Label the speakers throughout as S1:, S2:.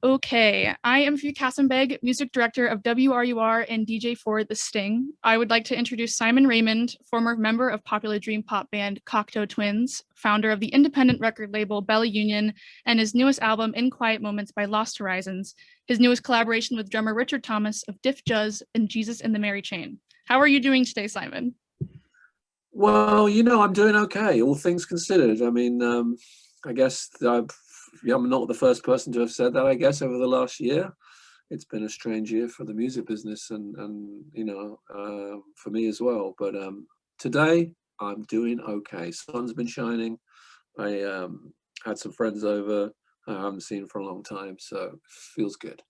S1: Okay, I am Kasem-Beg, music director of WRUR and DJ for The Sting. I would like to introduce Simon Raymonde, former member of popular dream pop band Cocteau Twins, founder of the independent record label Bella Union, and his newest album, In Quiet Moments by Lost Horizons, his newest collaboration with drummer Richard Thomas of Diff Juz and Jesus and the Mary Chain. How are you doing today, Simon?
S2: Well, I'm doing okay, all things considered. I mean, I guess I'm not the first person to have said that, I guess, over the last year. It's been a strange year for the music business and for me as well. But today, I'm doing okay. Sun's been shining. I had some friends over I haven't seen for a long time, so it feels good.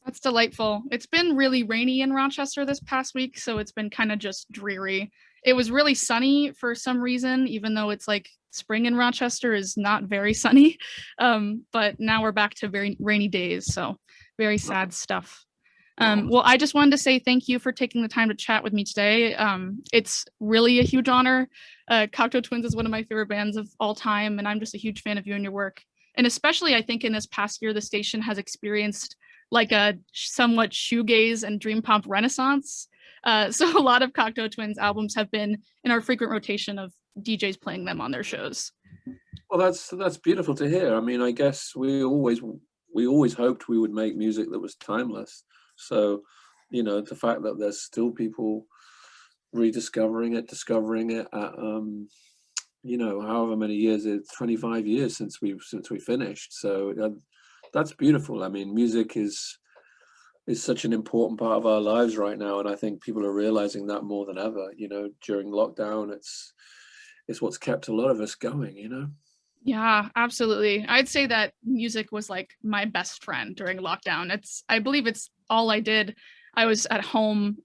S1: That's delightful. It's been really rainy in Rochester this past week, so it's been kind of just dreary. It was really sunny for some reason, even though it's like spring in Rochester is not very sunny. But now we're back to very rainy days, so very sad stuff. Well, I just wanted to say thank you for taking the time to chat with me today. It's really a huge honor. Cocteau Twins is one of my favorite bands of all time, and I'm just a huge fan of you and your work. And especially, I think in this past year, the station has experienced like a somewhat shoegaze and dream pop renaissance. So a lot of Cocteau Twins albums have been in our frequent rotation of DJs playing them on their shows.
S2: Well, that's beautiful to hear. I mean, I guess we always hoped we would make music that was timeless. So, the fact that there's still people rediscovering it, discovering it at however many years, it's 25 years since we finished. So that's beautiful. I mean, music is such an important part of our lives right now, and I think people are realizing that more than ever. During lockdown, it's what's kept a lot of us going.
S1: Yeah, absolutely. I'd say that music was like my best friend during lockdown. I believe it's all I did. I was at home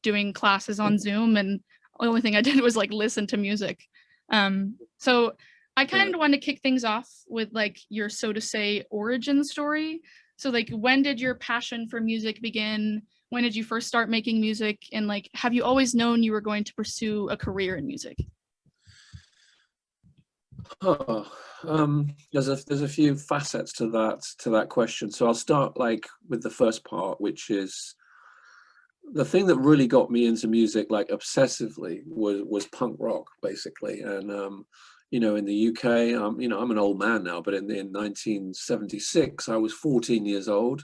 S1: doing classes on Zoom, and the only thing I did was like listen to music. So I kind of want to kick things off with like your, so to say, origin story. So like, when did your passion for music begin? When did you first start making music? And like, have you always known you were going to pursue a career in music?
S2: Oh, there's a few facets to that question. So I'll start like with the first part, which is the thing that really got me into music like obsessively was punk rock, basically. And in the UK, I'm an old man now, but in 1976, I was 14 years old,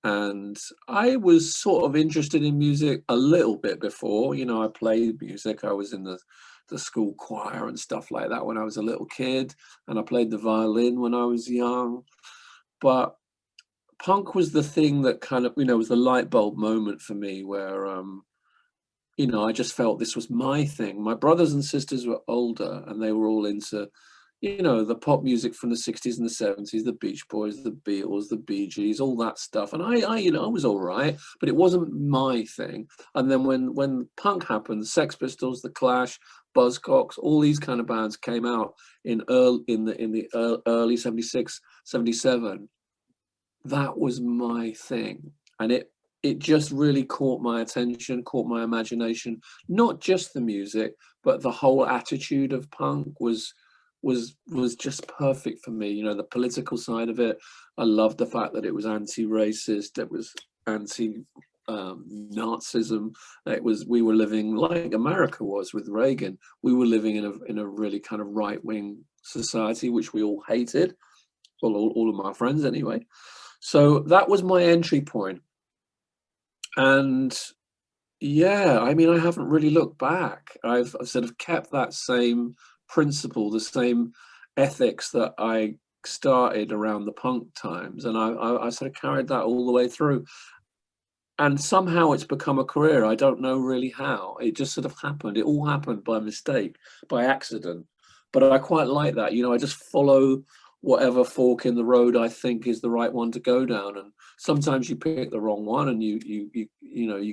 S2: and I was sort of interested in music a little bit before. I played music. I was in the school choir and stuff like that when I was a little kid, and I played the violin when I was young. But punk was the thing that kind of, was the light bulb moment for me where, I just felt this was my thing. My brothers and sisters were older and they were all into, the pop music from the 60s and the 70s, the Beach Boys, the Beatles, the Bee Gees, all that stuff. And I was all right, but it wasn't my thing. And then when punk happened, Sex Pistols, The Clash, Buzzcocks, all these kind of bands came out in the early 76, 77. That was my thing, and it just really caught my attention, caught my imagination. Not just the music, but the whole attitude of punk was just perfect for me. The political side of it. I loved the fact that it was anti-racist, it was anti Nazism. We were living like America was with Reagan. We were living in a really kind of right-wing society, which we all hated. Well, all of my friends anyway. So that was my entry point. And yeah, I mean, I haven't really looked back. I've sort of kept that same principle, the same ethics that I started around the punk times. And I sort of carried that all the way through. And somehow it's become a career. I don't know really how. It just sort of happened. It all happened by mistake, by accident. But I quite like that. I just follow whatever fork in the road I think is the right one to go down. And sometimes you pick the wrong one and you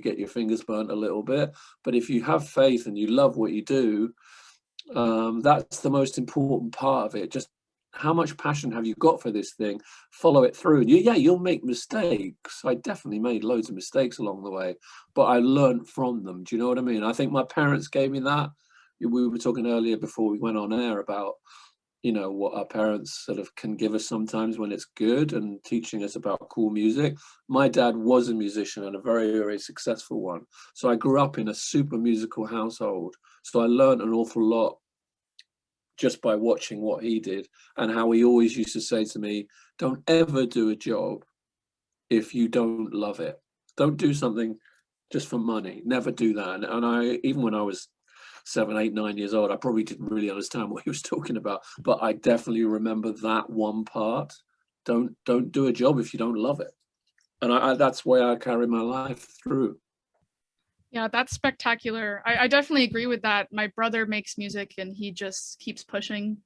S2: get your fingers burnt a little bit. But if you have faith and you love what you do, that's the most important part of it. Just how much passion have you got for this thing? Follow it through. You'll make mistakes. I definitely made loads of mistakes along the way, but I learned from them. Do you know what I mean? I think my parents gave me that. We were talking earlier before we went on air about you know, what our parents sort of can give us sometimes when it's good and teaching us about cool music. My dad was a musician and a very, very successful one. So I grew up in a super musical household. So I learned an awful lot just by watching what he did, and how he always used to say to me, don't ever do a job if you don't love it. Don't do something just for money. Never do that. And I, even when I was 7, 8, 9 years old, I probably didn't really understand what he was talking about, but I definitely remember that one part. Don't do a job if you don't love it. And that's why I carry my life through.
S1: Yeah, that's spectacular. I definitely agree with that. My brother makes music and he just keeps pushing.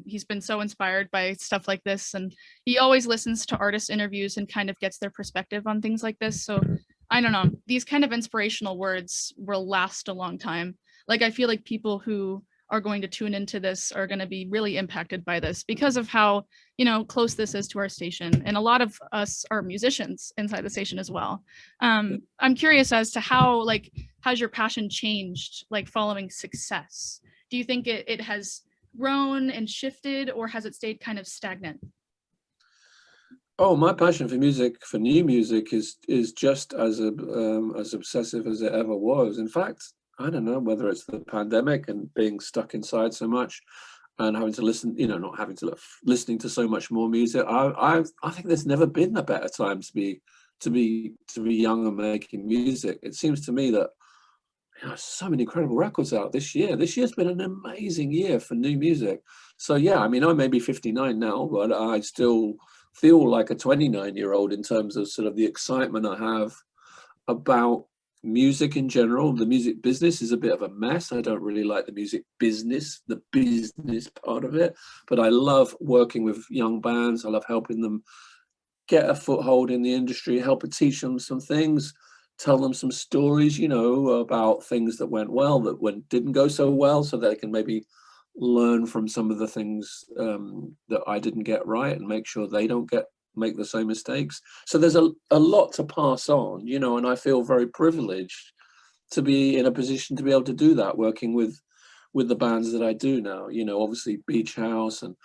S1: He's been so inspired by stuff like this, and he always listens to artist interviews and kind of gets their perspective on things like this. So I don't know, these kind of inspirational words will last a long time. Like, I feel like people who are going to tune into this are going to be really impacted by this because of how, you know, close this is to our station. And a lot of us are musicians inside the station as well. I'm curious as to how, like, has your passion changed, like, following success? Do you think it has grown and shifted, or has it stayed kind of stagnant?
S2: Oh, my passion for music, for new music, is just as obsessive as it ever was. In fact, I don't know whether it's the pandemic and being stuck inside so much, and having to listen, you know, not having to listening to so much more music. I think there's never been a better time to be young and making music. It seems to me that, you know, so many incredible records out this year. This year's been an amazing year for new music. So yeah, I mean, I may be 59 now, but I still feel like a 29-year-old in terms of sort of the excitement I have about music in general. The music business is a bit of a mess. I don't really like the music business, the business part of it, but I love working with young bands. I love helping them get a foothold in the industry, help to teach them some things, tell them some stories, you know, about things that went well, that didn't go so well, so they can maybe learn from some of the things that I didn't get right, and make sure they don't make the same mistakes. So there's a lot to pass on, you know, and I feel very privileged to be in a position to be able to do that, working with the bands that I do now. You know, obviously Beach House and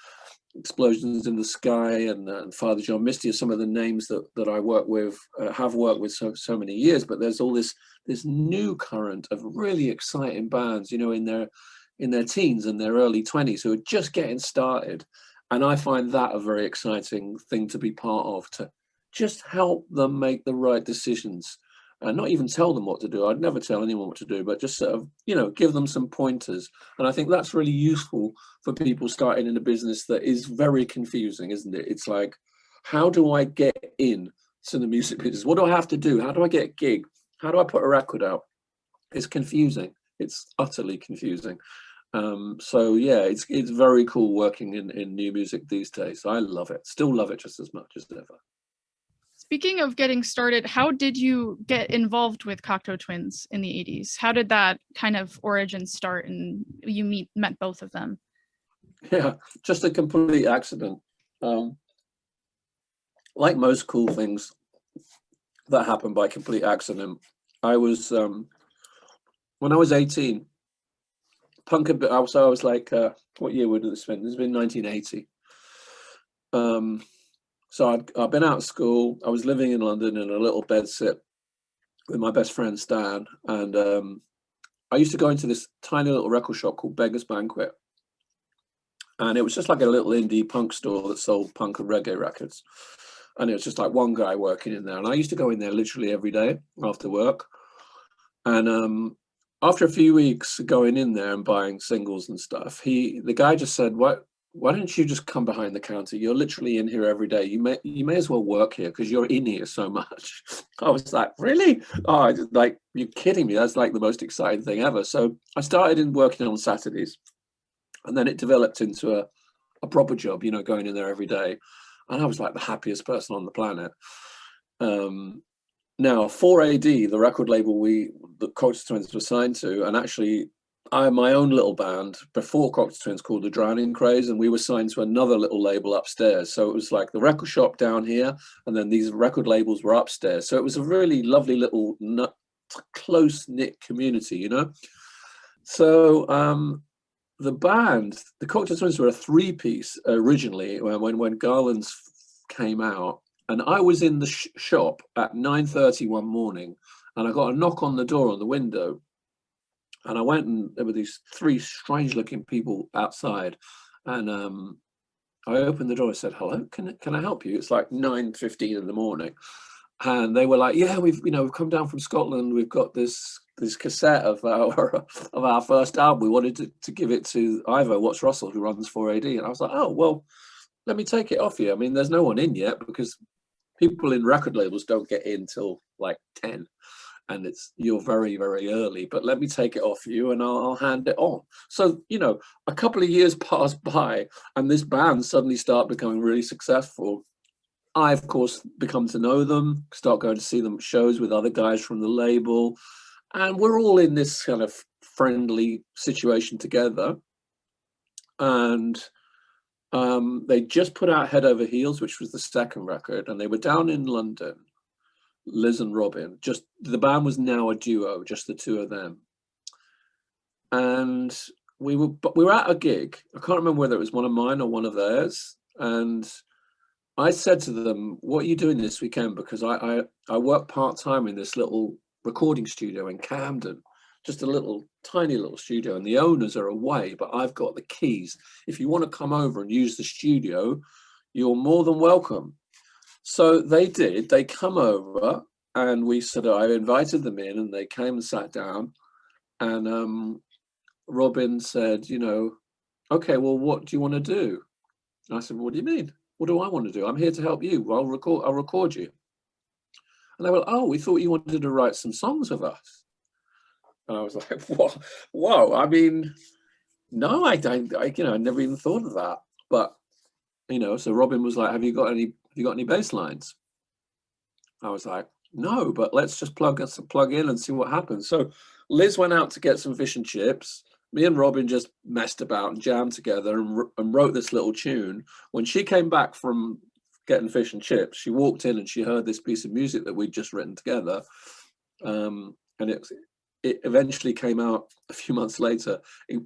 S2: Explosions in the Sky and Father John Misty are some of the names that I work with, have worked with so many years. But there's all this new current of really exciting bands, you know, in their teens and their early 20s, who are just getting started. And I find that a very exciting thing to be part of, to just help them make the right decisions and not even tell them what to do. I'd never tell anyone what to do, but just sort of, you know, give them some pointers. And I think that's really useful for people starting in a business that is very confusing, isn't it? It's like, how do I get in to the music business? What do I have to do? How do I get a gig? How do I put a record out? It's confusing. It's utterly confusing. So yeah, it's very cool working in new music these days. I love it. Still love it just as much as ever.
S1: Speaking of getting started, how did you get involved with Cocteau Twins in the 80s? How did that kind of origin start and you met both of them?
S2: Yeah, just a complete accident. Like most cool things that happen by complete accident, I was when I was 18, punk a bit. I was like, what year would this been? This has been 1980. So I'd been out of school. I was living in London in a little bedsit with my best friend Stan, and I used to go into this tiny little record shop called Beggar's Banquet, and it was just like a little indie punk store that sold punk and reggae records. And it was just like one guy working in there, and I used to go in there literally every day after work. And after a few weeks going in there and buying singles and stuff, the guy just said, why don't you just come behind the counter? You're literally in here every day. You may as well work here because you're in here so much. I was like, really? Oh, like, you're kidding me. That's like the most exciting thing ever. So I started working on Saturdays, and then it developed into a proper job, you know, going in there every day. And I was like the happiest person on the planet. Now, 4AD, the record label the Cocteau Twins were signed to, and actually I had my own little band before Cocteau Twins called the Drowning Craze, and we were signed to another little label upstairs. So it was like the record shop down here, and then these record labels were upstairs. So it was a really lovely little close-knit community, you know? So the band, the Cocteau Twins, were a three-piece originally when Garland's came out, and I was in the shop at 9:30 one morning, and I got a knock on the door on the window, and I went, and there were these three strange-looking people outside, and I opened the door. I said, "Hello, can I help you?" It's like 9:15 in the morning, and they were like, "Yeah, we've come down from Scotland. We've got this cassette of our first album. We wanted to give it to Ivo Watts Russell, who runs 4AD." And I was like, "Oh, well, let me take it off you. I mean, there's no one in yet, because people in record labels don't get in till like 10, and you're very, very early, but let me take it off you and I'll hand it on." So, a couple of years pass by, and this band suddenly start becoming really successful. I, of course, become to know them, start going to see them at shows with other guys from the label, and we're all in this kind of friendly situation together. And they just put out Head Over Heels, which was the second record, and they were down in London, Liz and Robin. Just the band was now a duo, just the two of them. And we were at a gig. I can't remember whether it was one of mine or one of theirs. And I said to them, "What are you doing this weekend?" Because I work part-time in this little recording studio in Camden, just a little tiny little studio, and the owners are away, but I've got the keys. If you want to come over and use the studio, you're more than welcome. So they did. They come over, and I invited them in, and they came and sat down. And Robin said, "Okay, well, what do you want to do?" And I said, "What do you mean? What do I want to do? I'm here to help you. I'll record you." And they were like, "Oh, we thought you wanted to write some songs with us." And I was like, "What? Whoa! I mean, no, I don't. I never even thought of that." But so Robin was like, "Have you got any bass lines?" I was like, "No, but let's just plug in and see what happens." So Liz went out to get some fish and chips. Me and Robin just messed about and jammed together and wrote this little tune. When she came back from getting fish and chips, she walked in and she heard this piece of music that we'd just written together. And it eventually came out a few months later,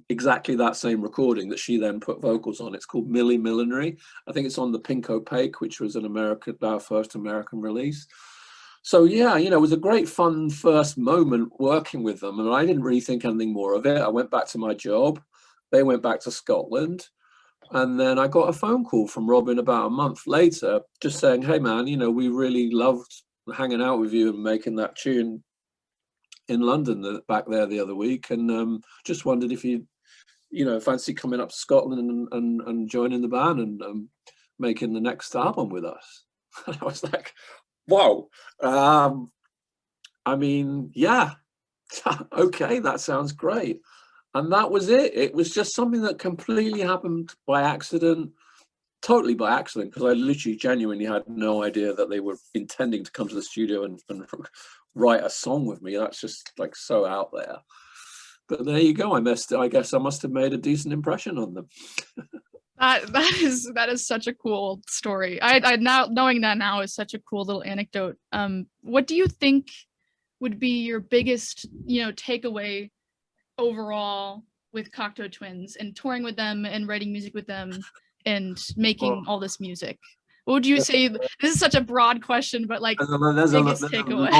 S2: exactly that same recording that she then put vocals on. It's called Millie Millinery. I think it's on the Pink Opaque, which was our first American release. So yeah, it was a great fun first moment working with them, and I didn't really think anything more of it. I went back to my job. They went back to Scotland. And then I got a phone call from Robin about a month later, just saying, "Hey man, we really loved hanging out with you and making that tune in London back there the other week, and just wondered if you fancy coming up to Scotland and joining the band and making the next album with us." And I was like, "Wow, I mean, yeah, okay, that sounds great." And that was it. It was just something that completely happened by accident, totally by accident, because I literally genuinely had no idea that they were intending to come to the studio and write a song with me. That's just like so out there. But there you go. I guess I must have made a decent impression on them.
S1: That is such a cool story. I now knowing that now is such a cool little anecdote. What do you think would be your biggest, takeaway overall with Cocteau Twins and touring with them and writing music with them and making all this music? What would you say? This is such a broad question, but like biggest takeaway.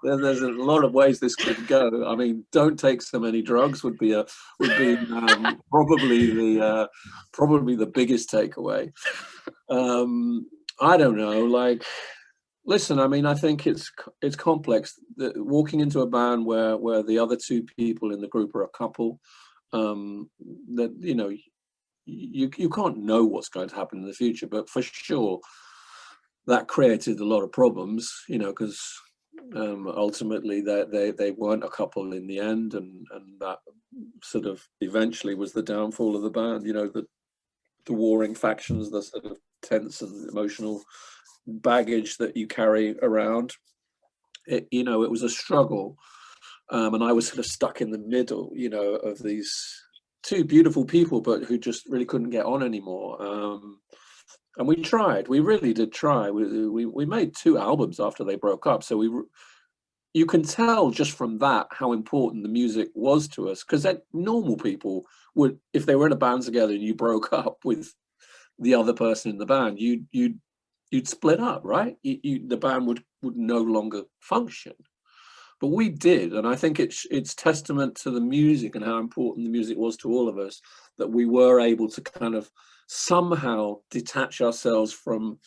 S2: There's a lot of ways this could go. I mean, don't take so many drugs would be probably the biggest takeaway. I don't know. Like, listen, I mean, I think it's complex. Walking into a band where the other two people in the group are a couple, that you can't know what's going to happen in the future, but for sure that created a lot of problems, because ultimately they weren't a couple in the end, and that sort of eventually was the downfall of the band. The warring factions, the sort of tense and emotional baggage that you carry around. It was a struggle, and I was sort of stuck in the middle, of these two beautiful people, but who just really couldn't get on anymore. And we really did try. We made 2 albums after they broke up, so you can tell just from that how important the music was to us, because normal people would, if they were in a band together and you broke up with the other person in the band, you'd split up, right? The band would no longer function. But we did, and I think it's testament to the music and how important the music was to all of us, that we were able to kind of somehow detach ourselves from,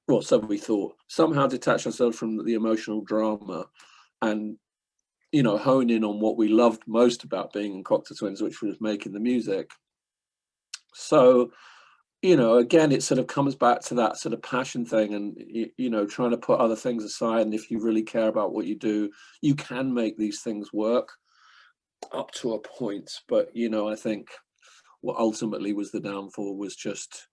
S2: well, so we thought, somehow detach ourselves from the emotional drama and, you know, hone in on what we loved most about being in Cocteau Twins, which was making the music. So, you know, again, it sort of comes back to that sort of passion thing, and, you know, trying to put other things aside. And if you really care about what you do, you can make these things work up to a point. But, you know, I think what ultimately was the downfall was just,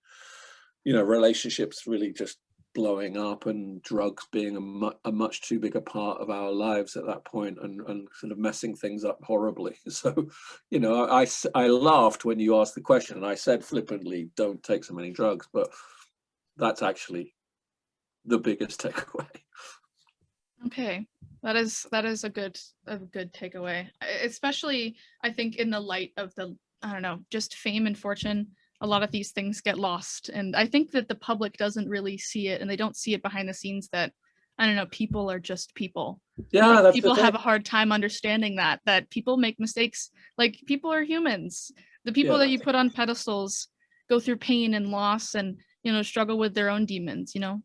S2: you know, relationships really just blowing up, and drugs being a much too big a part of our lives at that point, and sort of messing things up horribly. So, you know, I laughed when you asked the question, and I said flippantly, don't take so many drugs, but that's actually the biggest takeaway.
S1: Okay, that is a good takeaway, especially I think in the light of the, I don't know, just fame and fortune. A lot of these things get lost, and I think that the public doesn't really see it, and they don't see it behind the scenes, that, I don't know, people are just people.
S2: Yeah,
S1: Like,
S2: that's the
S1: people
S2: thing.
S1: have a hard time understanding that people make mistakes. Like, people are humans. The people
S2: Yeah.
S1: that you put on pedestals go through pain and loss, and, you know, struggle with their own demons, you know.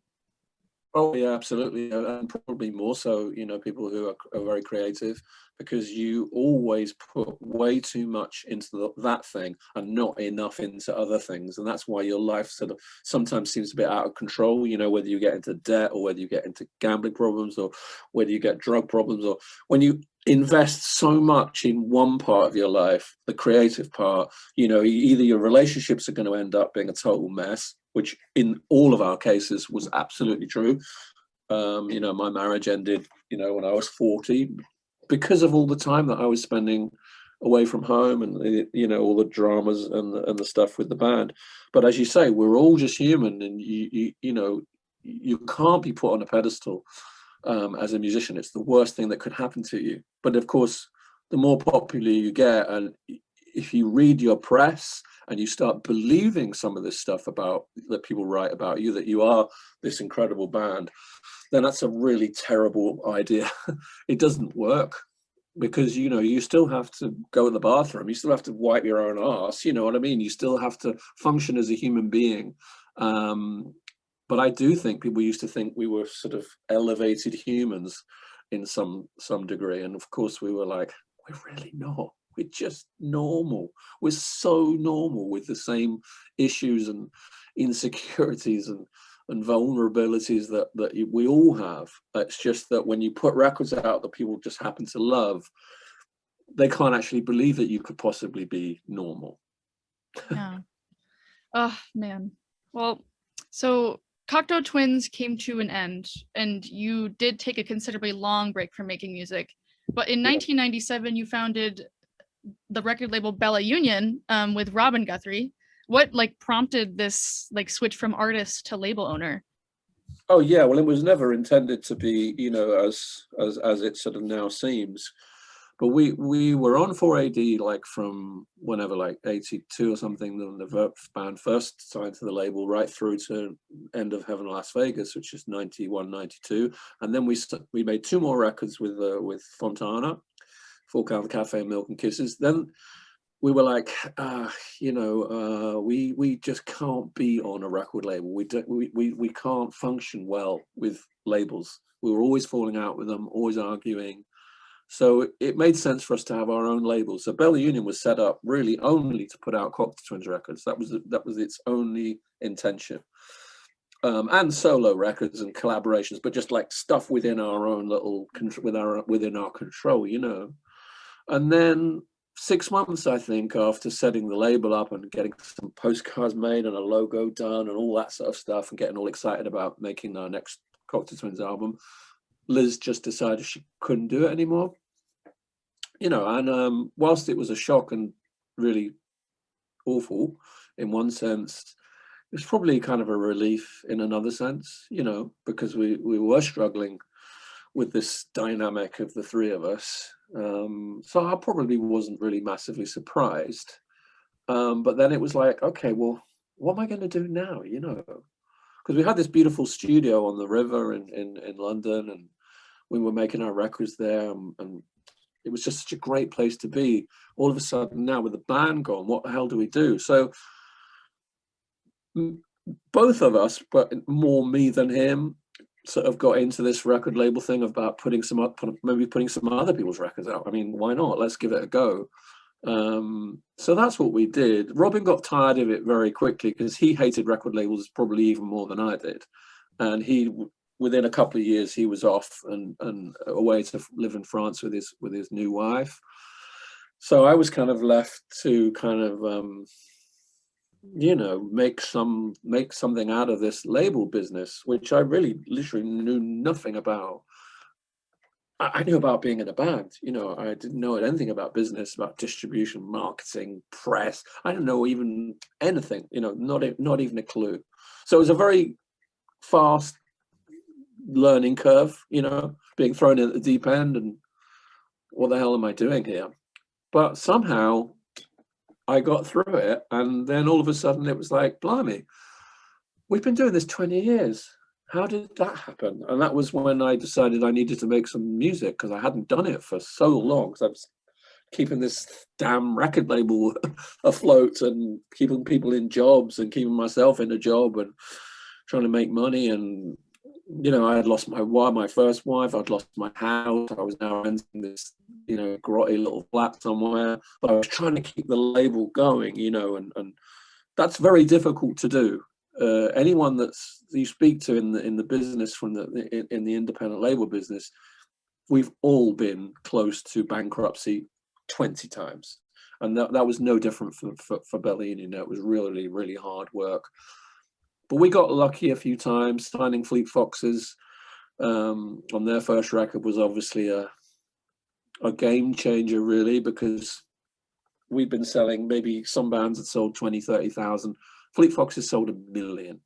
S2: Oh yeah, absolutely, and probably more so, you know, people who are very creative, because you always put way too much into that thing and not enough into other things, and that's why your life sort of sometimes seems a bit out of control. You know, whether you get into debt, or whether you get into gambling problems, or whether you get drug problems, or when you invest so much in one part of your life, the creative part, you know, either your relationships are going to end up being a total mess, which in all of our cases was absolutely true. You know, my marriage ended, you know, when I was 40, because of all the time that I was spending away from home, and, you know, all the dramas and the stuff with the band. But as you say, we're all just human, and you know, you can't be put on a pedestal as a musician. It's the worst thing that could happen to you. But of course, the more popular you get, and if you read your press and you start believing some of this stuff about that people write about you, that you are this incredible band, then that's a really terrible idea. It doesn't work, because, you know, you still have to go to the bathroom, you still have to wipe your own ass, you know what I mean? You still have to function as a human being. But I do think people used to think we were sort of elevated humans in some degree, and of course we were like, we're really not. We're just normal. We're so normal, with the same issues and insecurities and vulnerabilities that we all have. It's just that when you put records out that people just happen to love, they can't actually believe that you could possibly be normal.
S1: Yeah. Oh man. Well, so Cocteau Twins came to an end, and you did take a considerably long break from making music. But in 1997, you founded the record label Bella Union, with Robin Guthrie. What, like, prompted this, like, switch from artist to label owner?
S2: Oh yeah, well, it was never intended to be, you know, as it sort of now seems. But we were on 4AD like from whenever, like 82 or something, when the band first signed to the label, right through to End of Heaven Las Vegas, which is 91, 92. And then we made two more records with Fontana, Four Count Cafe, Milk and Kisses. Then we were like, you know, we just can't be on a record label. We can't function well with labels. We were always falling out with them, always arguing. So it made sense for us to have our own label. So Bella Union was set up really only to put out Cocteau Twins records. That was its only intention. And solo records and collaborations, but just like stuff within our own little within our control, you know. And then 6 months, I think, after setting the label up and getting some postcards made and a logo done and all that sort of stuff, and getting all excited about making our next Cocteau Twins album, Liz just decided she couldn't do it anymore. You know, and whilst it was a shock and really awful in one sense, it was probably kind of a relief in another sense, you know, because we were struggling with this dynamic of the three of us. So I probably wasn't really massively surprised. But then it was like, okay, well, what am I going to do now? You know, because we had this beautiful studio on the river in London, and we were making our records there, and it was just such a great place to be. All of a sudden now with the band gone, what the hell do we do? So both of us, but more me than him, sort of got into this record label thing about maybe putting some other people's records out. I mean, why not? Let's give it a go. So that's what we did. Robin got tired of it very quickly because he hated record labels probably even more than I did. And within a couple of years, he was off and away to live in France with his new wife. So I was kind of left to kind of, you know, make something out of this label business, which I really literally knew nothing about. I knew about being in a band, you know, I didn't know anything about business, about distribution, marketing, press. I didn't know even anything, you know, not even a clue. So it was a very fast learning curve, you know, being thrown in at the deep end and what the hell am I doing here? But somehow I got through it, and then all of a sudden it was like, blimey, we've been doing this 20 years. How did that happen? And that was when I decided I needed to make some music, because I hadn't done it for so long, because I was keeping this damn record label afloat and keeping people in jobs and keeping myself in a job and trying to make money. And you know, I had lost my first wife, I'd lost my house, I was now renting this, you know, grotty little flat somewhere, but I was trying to keep the label going, you know, and that's very difficult to do. Anyone that's you speak to in the business, in the independent label business, we've all been close to bankruptcy 20 times, and that was no different for Bellini. You know, it was really, really hard work. But we got lucky a few times. Signing Fleet Foxes on their first record was obviously a game changer, really, because we'd been selling, maybe some bands had sold 20, 30,000. Fleet Foxes sold 1 million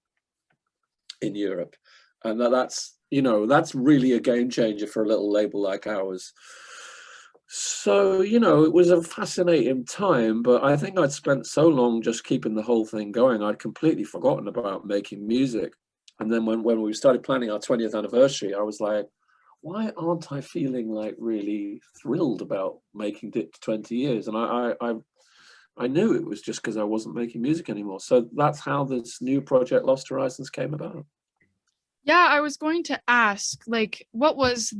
S2: in Europe. And that's, you know, that's really a game changer for a little label like ours. So, you know, it was a fascinating time, but I think I'd spent so long just keeping the whole thing going, I'd completely forgotten about making music. And then when we started planning our 20th anniversary, I was like, why aren't I feeling like really thrilled about making it to 20 years? And I knew it was just because I wasn't making music anymore. So that's how this new project Lost Horizons came about.
S1: Yeah, I was going to ask, like, what was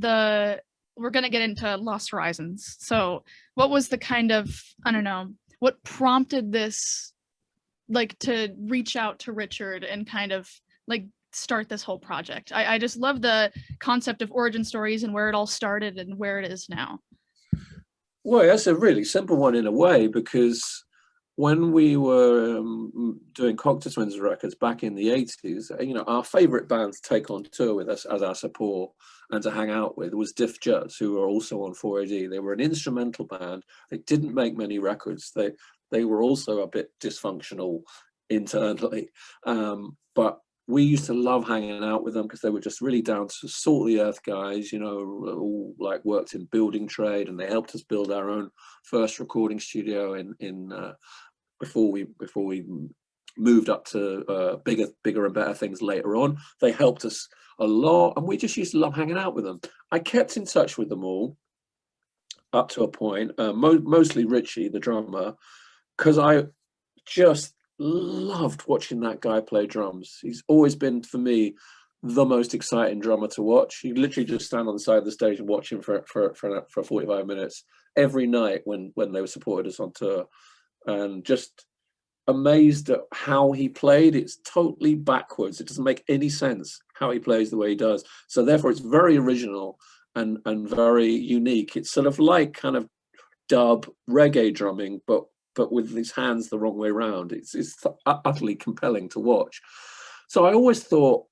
S1: we're going to get into Lost Horizons. So what was the kind of, I don't know, what prompted this, like, to reach out to Richard and kind of like start this whole project? I just love the concept of origin stories and where it all started and where it is now.
S2: Well, that's a really simple one in a way, because when we were doing Cocteau Twins records back in the 80s, you know, our favorite band to take on tour with us as our support and to hang out with was Diff Juts, who were also on 4AD. They were an instrumental band. They didn't make many records. They were also a bit dysfunctional internally. But we used to love hanging out with them because they were just really down to salt of the earth guys, you know, all like worked in building trade, and they helped us build our own first recording studio before we moved up to bigger and better things later on. They helped us a lot, and we just used to love hanging out with them. I kept in touch with them all up to a point, mostly Richie, the drummer, because I just loved watching that guy play drums. He's always been, for me, the most exciting drummer to watch. You literally just stand on the side of the stage and watch him for 45 minutes every night when they supported us on tour. And just amazed at how he played. It's totally backwards. It doesn't make any sense how he plays the way he does. So therefore it's very original and very unique. It's sort of like kind of dub reggae drumming, but with his hands the wrong way around. It's utterly compelling to watch. So I always thought,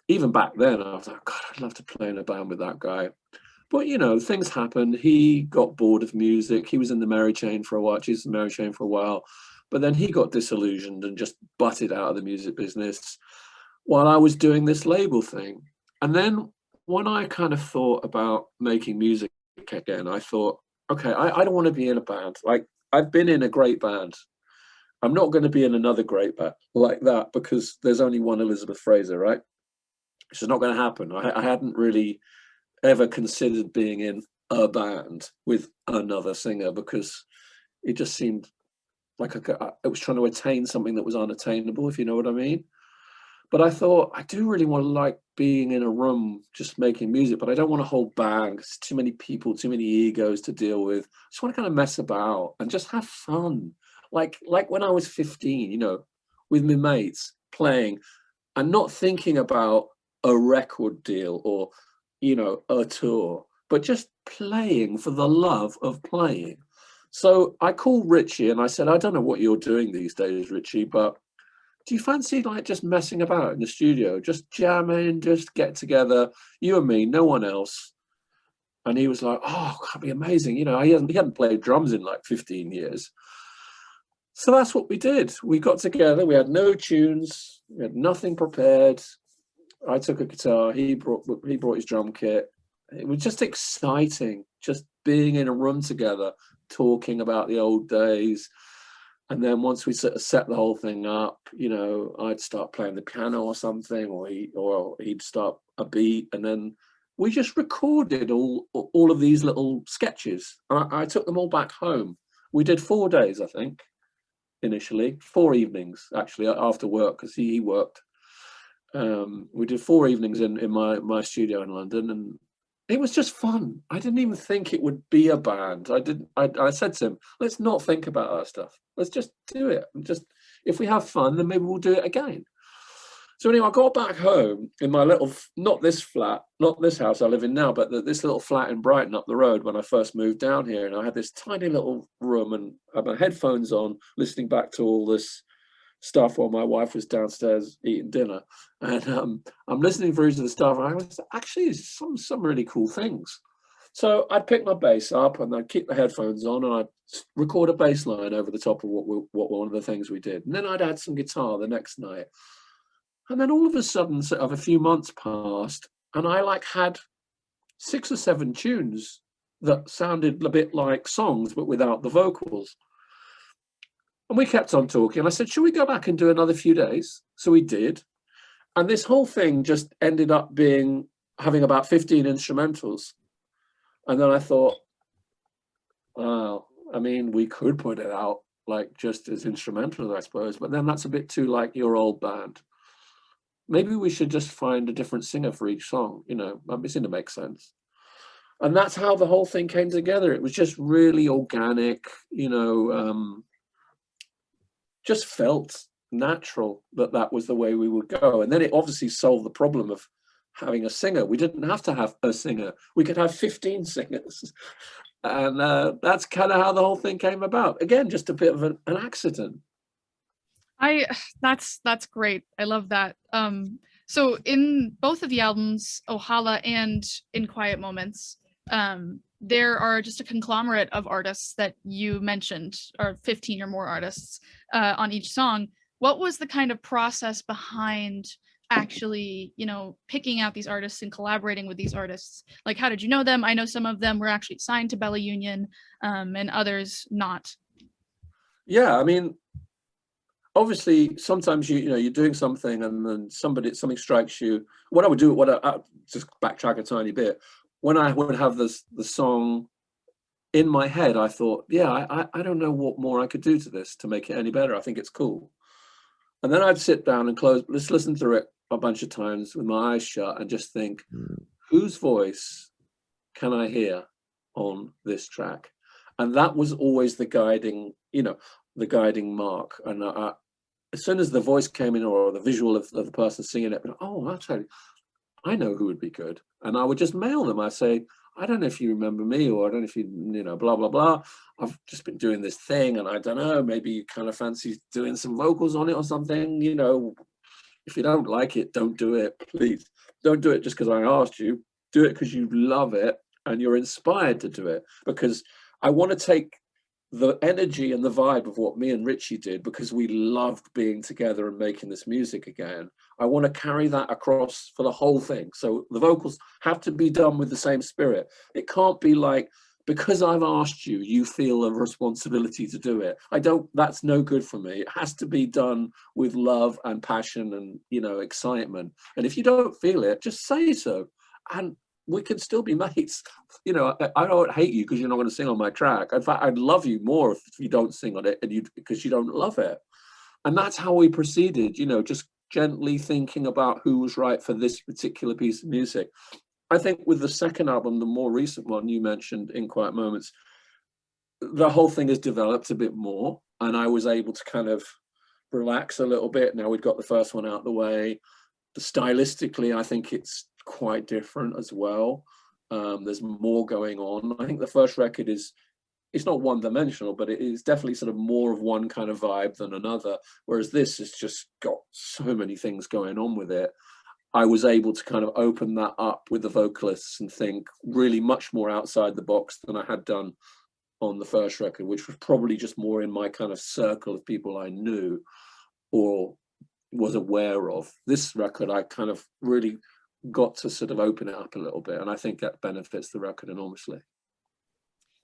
S2: even back then, I was like, God, I'd love to play in a band with that guy. But, you know, things happened. He got bored of music. He was in the Mary Chain for a while. She was in the Mary Chain for a while. But then he got disillusioned and just butted out of the music business while I was doing this label thing. And then when I kind of thought about making music again, I thought, okay, I don't want to be in a band. Like, I've been in a great band. I'm not going to be in another great band like that because there's only one Elizabeth Fraser, right? It's just not going to happen. I hadn't really ever considered being in a band with another singer because it just seemed like it was trying to attain something that was unattainable, if you know what I mean. But I thought, I do really want to like being in a room just making music, but I don't want to hold back. It's too many people, too many egos to deal with. I just want to kind of mess about and just have fun. Like when I was 15, you know, with my mates playing and not thinking about a record deal or, you know, a tour, but just playing for the love of playing. So I called Richie and I said, I don't know what you're doing these days, Richie, but do you fancy like just messing about in the studio, just jamming, just get together, you and me, no one else? And he was like, oh, that'd be amazing. You know, he hadn't played drums in like 15 years. So that's what we did. We got together, we had no tunes, we had nothing prepared. I took a guitar, he brought his drum kit. It was just exciting, just being in a room together, talking about the old days. And then once we sort of set the whole thing up, you know, I'd start playing the piano or something, or he'd start a beat, and then we just recorded all of these little sketches. I took them all back home. We did 4 days, I think, initially, 4 evenings actually after work because he worked. We did 4 evenings in my studio in London, and it was just fun. I didn't even think it would be a band. I said to him, let's not think about our stuff. Let's just do it. And just if we have fun, then maybe we'll do it again. So anyway, I got back home in my little, not this flat, not this house I live in now, but this little flat in Brighton up the road when I first moved down here. And I had this tiny little room and I had my headphones on, listening back to all this stuff while my wife was downstairs eating dinner, and I'm listening through to the stuff, and I was actually some really cool things. So I'd pick my bass up and I'd keep the headphones on and I'd record a bass line over the top of what one of the things we did, and then I'd add some guitar the next night, and then all of a sudden, sort of a few months passed, and I like had 6 or 7 tunes that sounded a bit like songs but without the vocals. And we kept on talking. I said, should we go back and do another few days? So we did. And this whole thing just ended up having about 15 instrumentals. And then I thought, wow, I mean, we could put it out like just as instrumentals, I suppose, but then that's a bit too like your old band. Maybe we should just find a different singer for each song, you know, that seemed to make sense. And that's how the whole thing came together. It was just really organic, you know, just felt natural that was the way we would go. And then it obviously solved the problem of having a singer. We didn't have to have a singer. We could have 15 singers. And that's kind of how the whole thing came about. Again, just a bit of an accident.
S1: That's great. I love that. So in both of the albums, Ohala and In Quiet Moments, there are just a conglomerate of artists that you mentioned, or 15 or more artists on each song. What was the kind of process behind actually, you know, picking out these artists and collaborating with these artists? Like, how did you know them? I know some of them were actually signed to Bella Union, and others not.
S2: Yeah, I mean, obviously, sometimes you know you're doing something and then something strikes you. What I would do, I just backtrack a tiny bit. When I would have the song in my head, I thought, yeah, I don't know what more I could do to this to make it any better. I think it's cool. And then I'd sit down and let's listen through it a bunch of times with my eyes shut and just think, whose voice can I hear on this track? And that was always the guiding, you know, the guiding mark. And as soon as the voice came in or the visual of the person singing it, oh, actually, I know who would be good. And I would just mail them. I say, I don't know if you remember me, or I don't know if you know, blah, blah, blah. I've just been doing this thing and I don't know, maybe you kind of fancy doing some vocals on it or something, you know. If you don't like it, don't do it, please. Don't do it just because I asked you. Do it because you love it and you're inspired to do it. Because I want to take the energy and the vibe of what me and Richie did, because we loved being together and making this music again, I want to carry that across for the whole thing. So the vocals have to be done with the same spirit. It can't be like, because I've asked you, you feel a responsibility to do it. That's no good for me. It has to be done with love and passion and, you know, excitement. And if you don't feel it, just say so. And we can still be mates. You know, I don't hate you because you're not going to sing on my track. In fact, I'd love you more if you don't sing on it and because you don't love it. And that's how we proceeded, you know, just gently thinking about who was right for this particular piece of music. I think with the second album, the more recent one you mentioned, In Quiet Moments, the whole thing has developed a bit more, and I was able to kind of relax a little bit. Now we've got the first one out of the way. Stylistically, I think it's quite different as well. There's more going on. I think the first record it's not one-dimensional, but it is definitely sort of more of one kind of vibe than another, whereas this has just got so many things going on with it. I was able to kind of open that up with the vocalists and think really much more outside the box than I had done on the first record, which was probably just more in my kind of circle of people I knew or was aware of. This record, I kind of really got to sort of open it up a little bit, and I think that benefits the record enormously.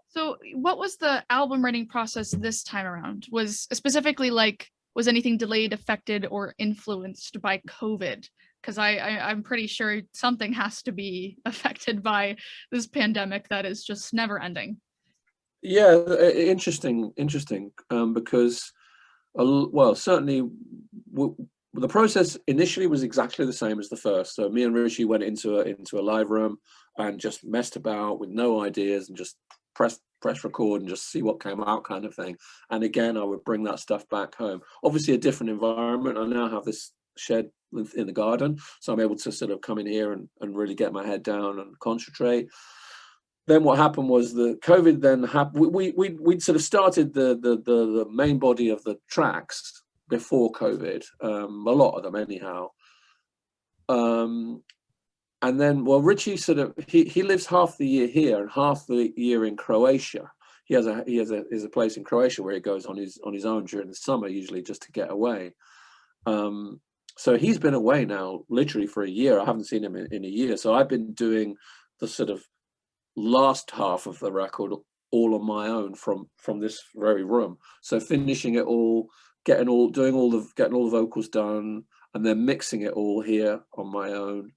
S1: So what was the album writing process this time around? Was specifically like, was anything delayed, affected, or influenced by COVID? Because I'm pretty sure something has to be affected by this pandemic that is just never ending.
S2: Yeah, interesting, because, well, certainly the process initially was exactly the same as the first. So me and Richie went into a live room and just messed about with no ideas and just press record and just see what came out, kind of thing. And again, I would bring that stuff back home. Obviously a different environment. I now have this shed in the garden, so I'm able to sort of come in here and really get my head down and concentrate. Then what happened was the COVID then happened. We'd sort of started the main body of the tracks before COVID, a lot of them anyhow. And then, well, Richie sort of he lives half the year here and half the year in Croatia. He has a place in Croatia where he goes on his own during the summer, usually just to get away. So he's been away now literally for a year. I haven't seen him in a year. So I've been doing the sort of last half of the record all on my own from this very room. So finishing it all, getting all the vocals done, and then mixing it all here on my own.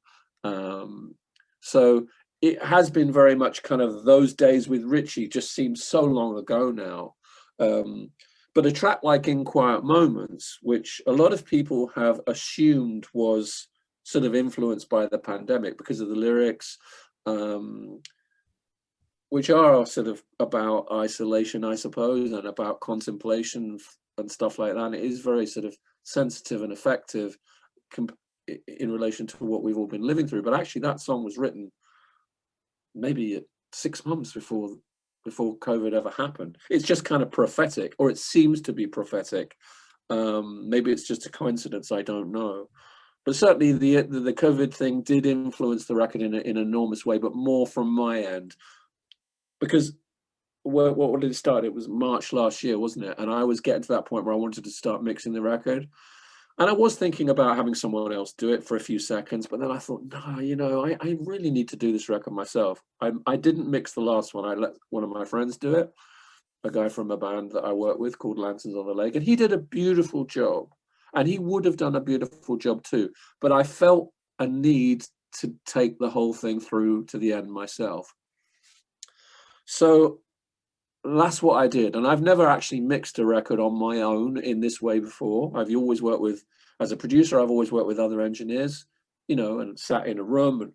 S2: So it has been very much kind of those days with Richie just seems so long ago now. But a track like In Quiet Moments, which a lot of people have assumed was sort of influenced by the pandemic because of the lyrics, which are sort of about isolation, I suppose, and about contemplation and stuff like that. And it is very sort of sensitive and effective in relation to what we've all been living through. But actually that song was written maybe 6 months before COVID ever happened. It's just kind of prophetic, or it seems to be prophetic. Maybe it's just a coincidence, I don't know. But certainly the COVID thing did influence the record in an enormous way, but more from my end. Because what did it start? It was March last year, wasn't it? And I was getting to that point where I wanted to start mixing the record. And I was thinking about having someone else do it for a few seconds, but then I thought, no, you know, I really need to do this record myself. I didn't mix the last one. I let one of my friends do it, a guy from a band that I work with called Lanterns on the Lake, and he did a beautiful job. And he would have done a beautiful job too. But I felt a need to take the whole thing through to the end myself. So that's what I did. And I've never actually mixed a record on my own in this way before. I've always worked with, as a producer, I've always worked with other engineers, you know, and sat in a room and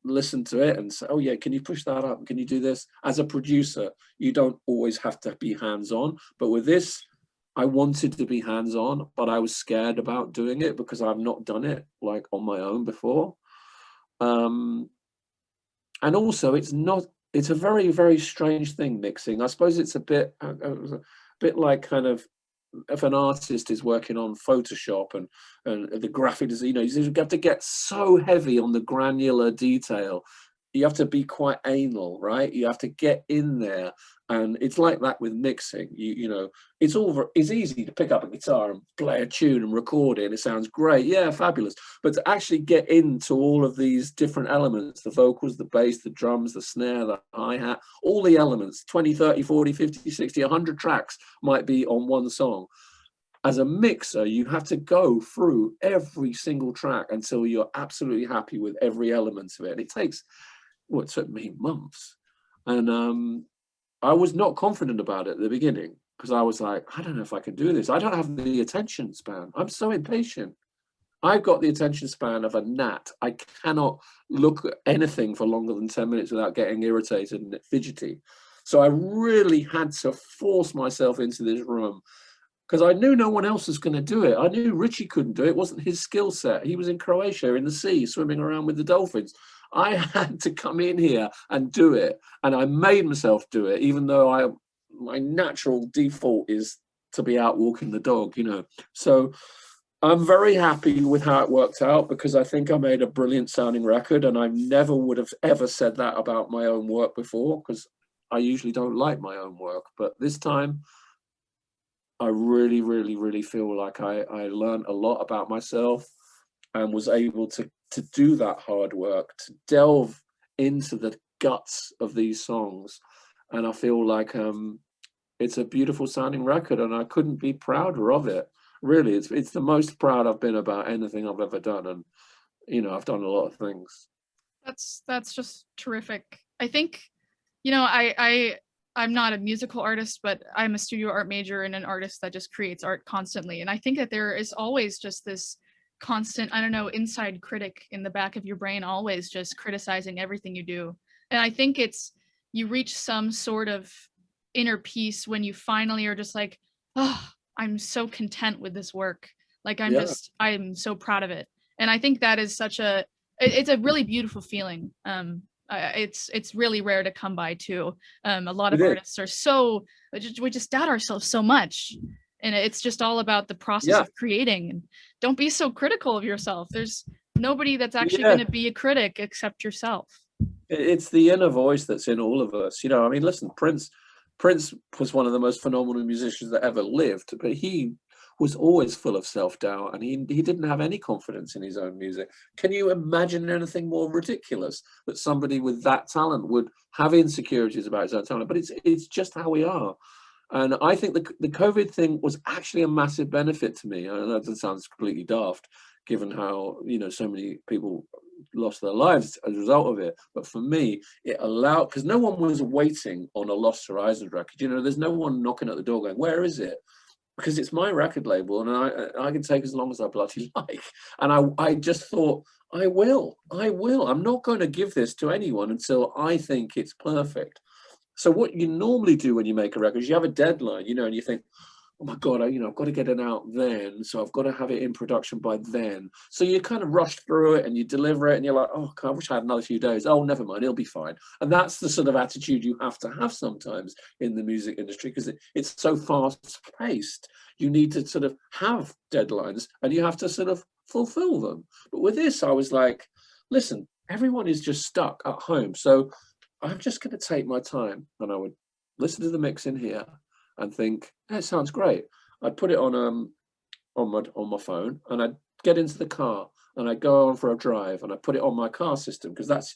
S2: listened to it and say, oh yeah, can you push that up? Can you do this? As a producer, you don't always have to be hands-on. But with this, I wanted to be hands-on, but I was scared about doing it because I've not done it like on my own before. And also it's a very, very strange thing, mixing. I suppose it's a bit like kind of if an artist is working on Photoshop and the graphic design, you know, you have to get so heavy on the granular detail you have to be quite anal, right? You have to get in there, and it's like that with mixing. You know, it's easy to pick up a guitar and play a tune and record it, and it sounds great, yeah, fabulous. But to actually get into all of these different elements, the vocals, the bass, the drums, the snare, the hi-hat, all the elements, 20, 30, 40, 50, 60, 100 tracks might be on one song. As a mixer, you have to go through every single track until you're absolutely happy with every element of it. And it takes, well, it took me months. And I was not confident about it at the beginning, because I was like, I don't know if I can do this. I don't have the attention span. I'm so impatient. I've got the attention span of a gnat. I cannot look at anything for longer than 10 minutes without getting irritated and fidgety. So I really had to force myself into this room, because I knew no one else was going to do it. I knew Richie couldn't do it. It wasn't his skill set. He was in Croatia in the sea, swimming around with the dolphins. I had to come in here and do it. And I made myself do it, even though my natural default is to be out walking the dog, you know. So I'm very happy with how it worked out, because I think I made a brilliant sounding record, and I never would have ever said that about my own work before, because I usually don't like my own work. But this time, I really, really, really feel like I learned a lot about myself, and was able to do that hard work, to delve into the guts of these songs. And I feel like it's a beautiful sounding record, and I couldn't be prouder of it. Really, it's the most proud I've been about anything I've ever done. And, you know, I've done a lot of things.
S1: That's just terrific. I think, you know, I'm not a musical artist, but I'm a studio art major and an artist that just creates art constantly. And I think that there is always just this constant, I don't know, inside critic in the back of your brain, always just criticizing everything you do. And I think you reach some sort of inner peace when you finally are just like, oh, I'm so content with this work. Like I'm so proud of it. And I think that is it's a really beautiful feeling. It's really rare to come by too. A lot of artists are we just doubt ourselves so much, and it's just all about the process of creating. And don't be so critical of yourself. There's nobody that's actually going to be a critic except yourself.
S2: It's the inner voice that's in all of us, you know. I mean, listen, Prince was one of the most phenomenal musicians that ever lived, but he was always full of self-doubt, and he didn't have any confidence in his own music. Can you imagine anything more ridiculous that somebody with that talent would have insecurities about his own talent? But it's just how we are. And I think the COVID thing was actually a massive benefit to me. I know that sounds completely daft, given how, you know, so many people lost their lives as a result of it. But for me, it allowed, because no one was waiting on a Lost Horizons record. You know, there's no one knocking at the door going, where is it? Because it's my record label, and I can take as long as I bloody like. And I just thought, I will. I'm not going to give this to anyone until I think it's perfect. So what you normally do when you make a record is you have a deadline, you know, and you think, oh my God, I've got to get it out then. So I've got to have it in production by then. So you kind of rush through it and you deliver it and you're like, oh God, I wish I had another few days. Oh, never mind, it'll be fine. And that's the sort of attitude you have to have sometimes in the music industry, because it's so fast paced. You need to sort of have deadlines and you have to sort of fulfill them. But with this, I was like, listen, everyone is just stuck at home. So I'm just going to take my time, and I would listen to the mix in here and think, hey, it sounds great. I'd put it on my phone, and I'd get into the car and I'd go on for a drive, and I put it on my car system, because that's,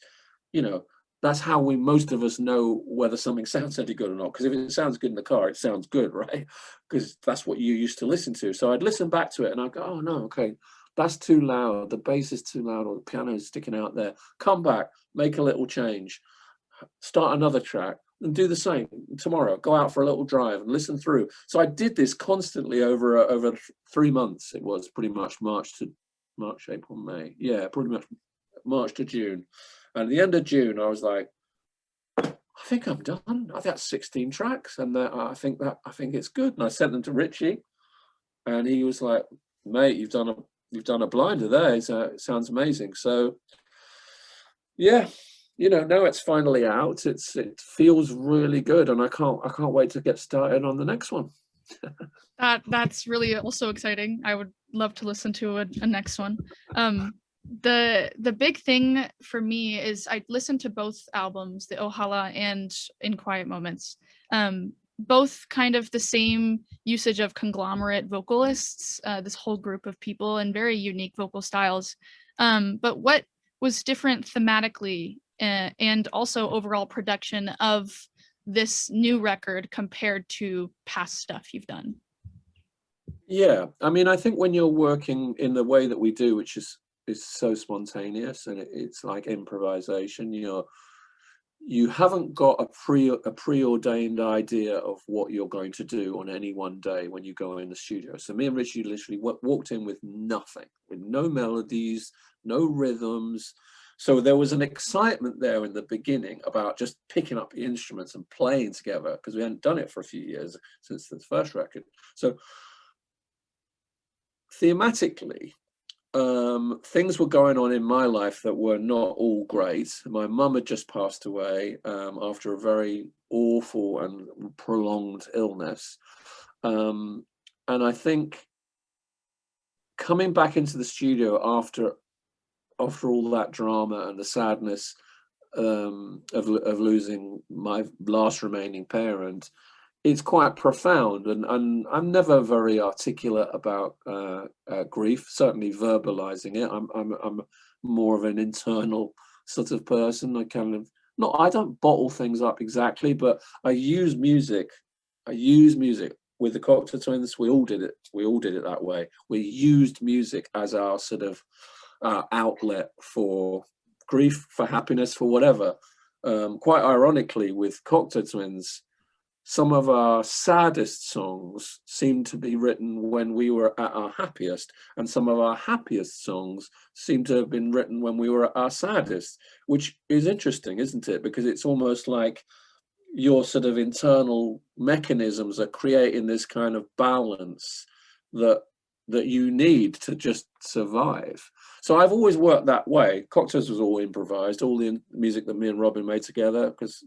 S2: you know, that's how most of us know whether something sounds any good or not. Because if it sounds good in the car, it sounds good, right? Because that's what you used to listen to. So I'd listen back to it and I'd go, oh no, okay, that's too loud. The bass is too loud, or the piano is sticking out there. Come back, make a little change, start another track, and do the same tomorrow. Go out for a little drive and listen through. So I did this constantly over 3 months. It was pretty much March, April, May. Yeah, pretty much March to June. And at the end of June, I was like, I think I'm done. I think that's 16 tracks, and I think it's good. And I sent them to Richie, and he was like, mate, you've done a blinder there. So it sounds amazing. So yeah. You know, now it's finally out. It feels really good, and I can't wait to get started on the next one.
S1: That's really also exciting. I would love to listen to a next one. The big thing for me is I listened to both albums, the Ohala and In Quiet Moments. Both kind of the same usage of conglomerate vocalists, this whole group of people and very unique vocal styles. But what was different thematically and also overall production of this new record compared to past stuff you've done?
S2: Yeah, I mean, I think when you're working in the way that we do, which is so spontaneous and it's like improvisation, you haven't got a preordained idea of what you're going to do on any one day when you go in the studio. So me and Richie literally walked in with nothing, with no melodies, no rhythms. So there was an excitement there in the beginning about just picking up the instruments and playing together, because we hadn't done it for a few years since the first record. So thematically, things were going on in my life that were not all great. My mum had just passed away after a very awful and prolonged illness. And I think coming back into the studio after all that drama and the sadness of losing my last remaining parent, it's quite profound, and I'm never very articulate about grief, certainly verbalizing it. I'm more of an internal sort of person. I don't bottle things up exactly, but I use music with the Cocteau Twins. We all did it that way. We used music as our sort of outlet for grief, for happiness, for whatever. Quite ironically, with Cocteau Twins, some of our saddest songs seem to be written when we were at our happiest, and some of our happiest songs seem to have been written when we were at our saddest, which is interesting, isn't it? Because it's almost like your sort of internal mechanisms are creating this kind of balance that you need to just survive. So I've always worked that way. Cocktails was all improvised, all the music that me and Robin made together, because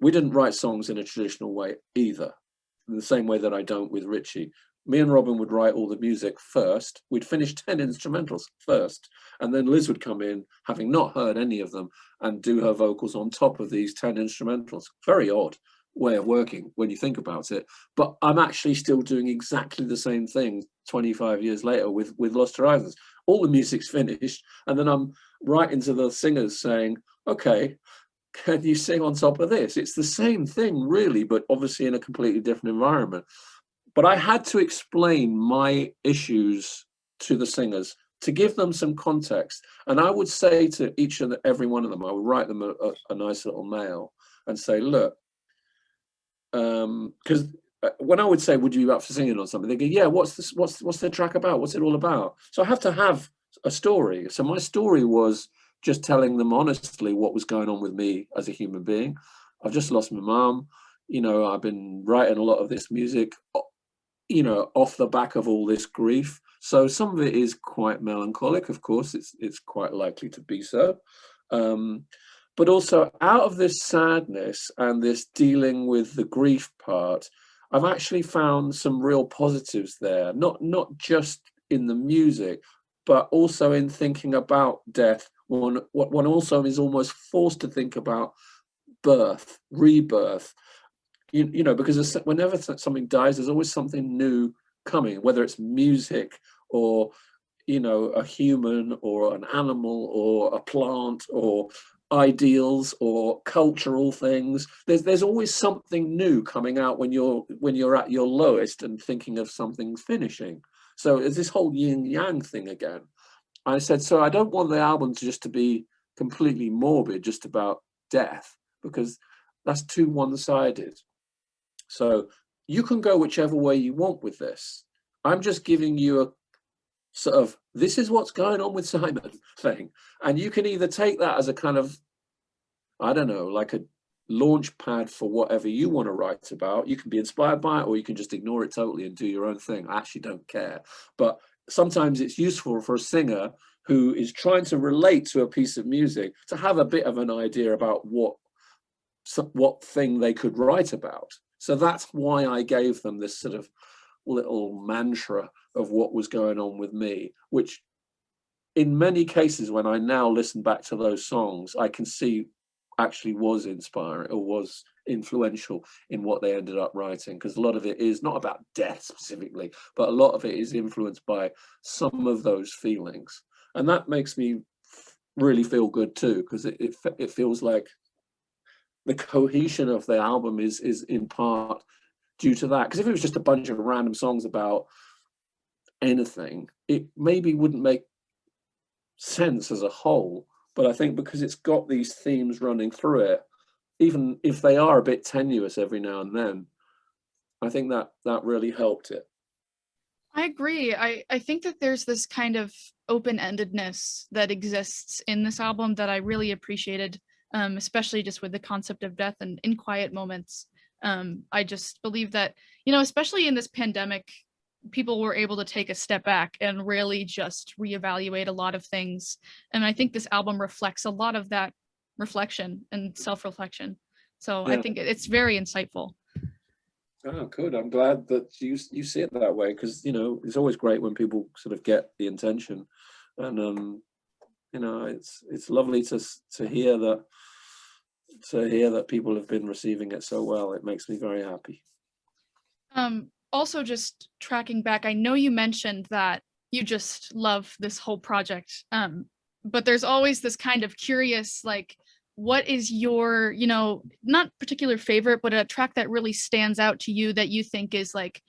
S2: we didn't write songs in a traditional way either, in the same way that I don't with Richie. Me and Robin would write all the music first. We'd finish 10 instrumentals first, and then Liz would come in, having not heard any of them, and do her vocals on top of these 10 instrumentals. Very odd way of working when you think about it. But I'm actually still doing exactly the same thing 25 years later with Lost Horizons. All the music's finished, and then I'm writing to the singers saying, okay, can you sing on top of this? It's the same thing, really, but obviously in a completely different environment. But I had to explain my issues to the singers to give them some context. And I would say to each and every one of them, I would write them a nice little mail and say, look, because when I would say, would you be up for singing on something? They go, yeah, what's the track about? What's it all about? So I have to have a story. So my story was just telling them honestly what was going on with me as a human being. I've just lost my mum. I've been writing a lot of this music, off the back of all this grief. So some of it is quite melancholic, of course. It's quite likely to be so. But also out of this sadness and this dealing with the grief part, I've actually found some real positives there, not just in the music, but also in thinking about death. One also is almost forced to think about birth, rebirth, because whenever something dies, there's always something new coming, whether it's music or, a human or an animal or a plant or ideals or cultural things. There's always something new coming out when you're at your lowest and thinking of something finishing. So it's this whole yin yang thing again. I said, so I don't want the album to be completely morbid, just about death, because that's too one-sided. So you can go whichever way you want with this. I'm just giving you a sort of, this is what's going on with Simon thing. And you can either take that as a kind of, I don't know, like a launch pad for whatever you want to write about. You can be inspired by it, or you can just ignore it totally and do your own thing. I actually don't care. But sometimes it's useful for a singer who is trying to relate to a piece of music to have a bit of an idea about what thing they could write about. So that's why I gave them this sort of little mantra of what was going on with me, which in many cases, when I now listen back to those songs, I can see actually was inspiring or was influential in what they ended up writing, because a lot of it is not about death specifically, but a lot of it is influenced by some of those feelings, and that makes me really feel good too, because it feels like the cohesion of the album is in part due to that. Because if it was just a bunch of random songs about anything, it maybe wouldn't make sense as a whole. But I think because it's got these themes running through it, even if they are a bit tenuous every now and then, I think that really helped it.
S1: I agree. I think that there's this kind of open-endedness that exists in this album that I really appreciated, especially just with the concept of death and in quiet moments. I just believe that, especially in this pandemic, people were able to take a step back and really just reevaluate a lot of things. And I think this album reflects a lot of that reflection and self-reflection. So I think it's very insightful.
S2: Oh, good. I'm glad that you see it that way, because it's always great when people sort of get the intention, and it's lovely to hear that people have been receiving it so well. It makes me very happy.
S1: Also, just tracking back, I know you mentioned that you just love this whole project, but there's always this kind of curious, like, what is your, not particular favorite, but a track that really stands out to you that you think is like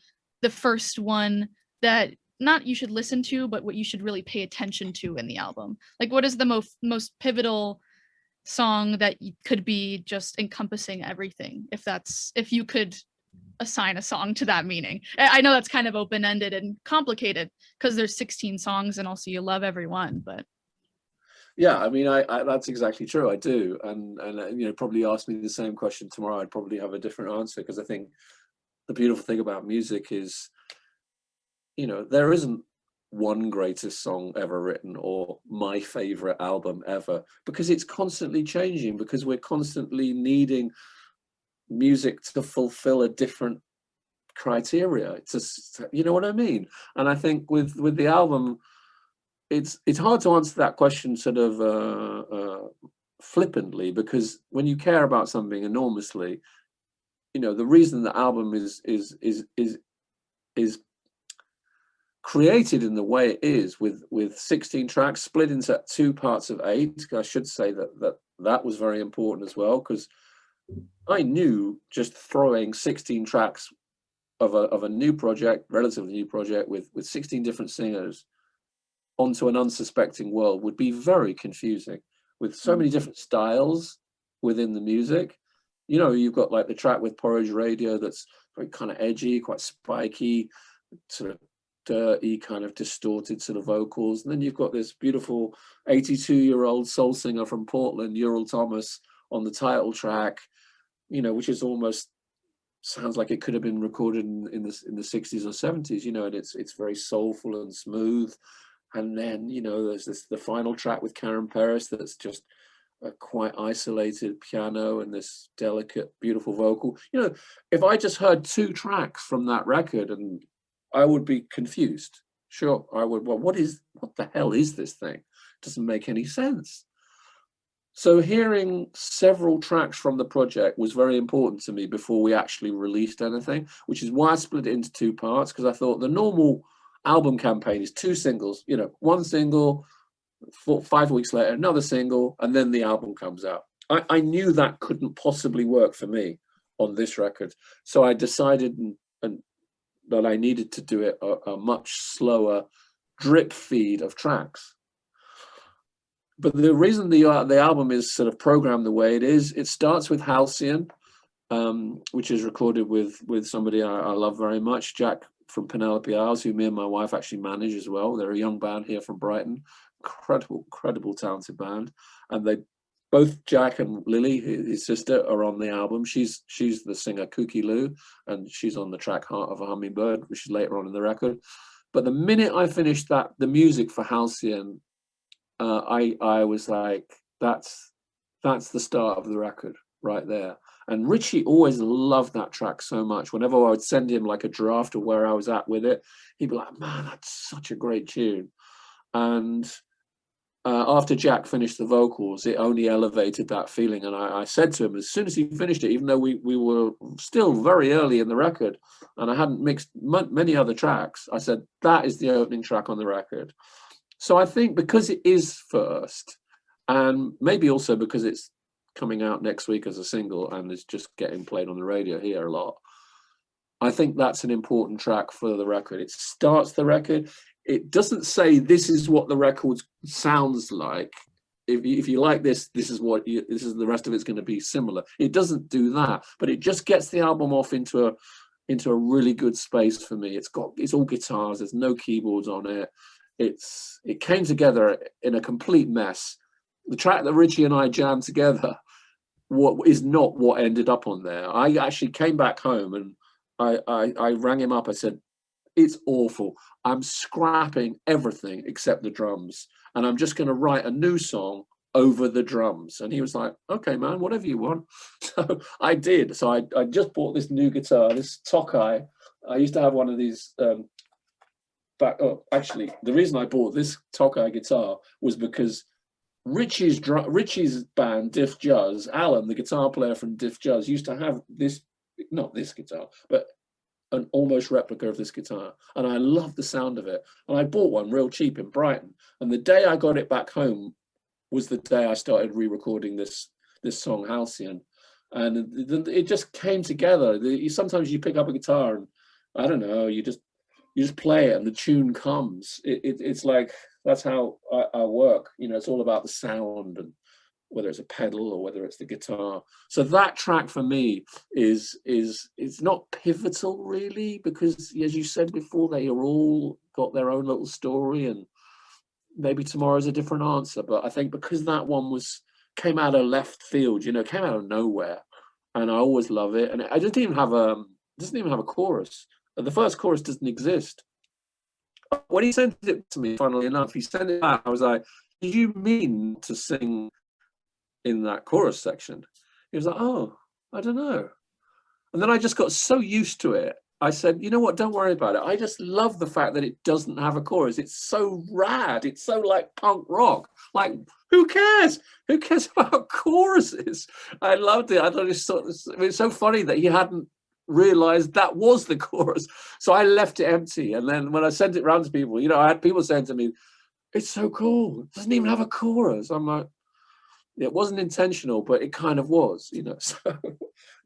S1: the first one that not you should listen to, but what you should really pay attention to in the album? Like, what is the most pivotal song that could be just encompassing everything, if you could assign a song to that meaning? I know that's kind of open-ended and complicated because there's 16 songs and also you love every one, but
S2: yeah, I mean, I that's exactly true. I do, and probably ask me the same question tomorrow, I'd probably have a different answer, because I think the beautiful thing about music is, there isn't one greatest song ever written or my favorite album ever, because it's constantly changing, because we're constantly needing music to fulfill a different criteria. It's just, you know what I mean? And I think with the album, it's hard to answer that question sort of flippantly, because when you care about something enormously, the reason the album is created in the way it is, with 16 tracks split into 2 parts of 8. I should say that was very important as well, because I knew just throwing 16 tracks of a new project, relatively new project, with 16 different singers onto an unsuspecting world would be very confusing, with so many different styles within the music. You've got like the track with Porridge Radio that's very kind of edgy, quite spiky, sort of dirty, kind of distorted sort of vocals. And then you've got this beautiful 82-year-old soul singer from Portland, Ural Thomas, on the title track, which is almost sounds like it could have been recorded in the 60s or 70s, and it's very soulful and smooth. And then, there's the final track with Karen Paris that's just a quite isolated piano and this delicate, beautiful vocal. If I just heard 2 tracks from that record, and I would be confused. Sure, I would. Well, what the hell is this thing? Doesn't make any sense. So hearing several tracks from the project was very important to me before we actually released anything, which is why I split it into 2 parts, because I thought the normal album campaign is 2 singles, 1 single, 5 weeks later, another single, and then the album comes out. I knew that couldn't possibly work for me on this record. So I decided that I needed to do it a much slower drip feed of tracks. But the reason the album is sort of programmed the way it is, it starts with Halcyon, which is recorded with somebody I love very much, Jack from Penelope Isles, who me and my wife actually manage as well. They're a young band here from Brighton, incredible talented band, and they both, Jack and Lily, his sister, are on the album. She's the singer Kooky Lou, and she's on the track Heart of a Hummingbird, which is later on in the record. But the minute I finished the music for Halcyon, I was like, that's the start of the record right there. And Richie always loved that track so much. Whenever I would send him like a draft of where I was at with it, he'd be like, man, that's such a great tune. And after Jack finished the vocals, it only elevated that feeling. And I said to him, as soon as he finished it, even though we were still very early in the record and I hadn't mixed many other tracks, I said, that is the opening track on the record. So I think because it is first, and maybe also because it's coming out next week as a single and is just getting played on the radio here a lot, I think that's an important track for the record. It starts the record. It doesn't say this is what the record sounds like. If you like this, this is the rest of it's going to be similar. It doesn't do that, but it just gets the album off into a really good space for me. It's all guitars. There's no keyboards on it. It came together in a complete mess. The track that Richie and I jammed together, what is not what ended up on there. I actually came back home and I rang him up. I said, it's awful. I'm scrapping everything except the drums. And I'm just going to write a new song over the drums. And he was like, okay, man, whatever you want. So I did. So I just bought this new guitar, this Tokai. I used to have one of these actually, the reason I bought this Tokai guitar was because Richie's band, Diff Juzz, Alan, the guitar player from Diff Juzz, used to have this, not this guitar, but an almost replica of this guitar, and I love the sound of it. And I bought one real cheap in Brighton. And the day I got it back home was the day I started re-recording this song Halcyon, and it just came together. Sometimes you pick up a guitar and I don't know, you just play it and the tune comes. It's like that's how I work. You know, it's all about the sound and whether it's a pedal or whether it's the guitar. So that track for me is not pivotal really, because as you said before, they are all got their own little story, and maybe tomorrow's a different answer. But I think because that one came out of left field, you know, came out of nowhere, and I always love it. And I doesn't even have a chorus. The first chorus doesn't exist. When he sent it to me, funnily enough, he sent it back. I was like, did you mean to sing in that chorus section? He was like, oh, I don't know. And then I just got so used to it. I said, you know what, don't worry about it. I just love the fact that it doesn't have a chorus. It's so rad. It's so like punk rock. Like, who cares? Who cares about choruses? I loved it. I thought it's so funny that he hadn't realized that was the chorus. So I left it empty. And then when I sent it around to people, you know, I had people saying to me, it's so cool. It doesn't even have a chorus. I'm like, it wasn't intentional, but it kind of was, you know. So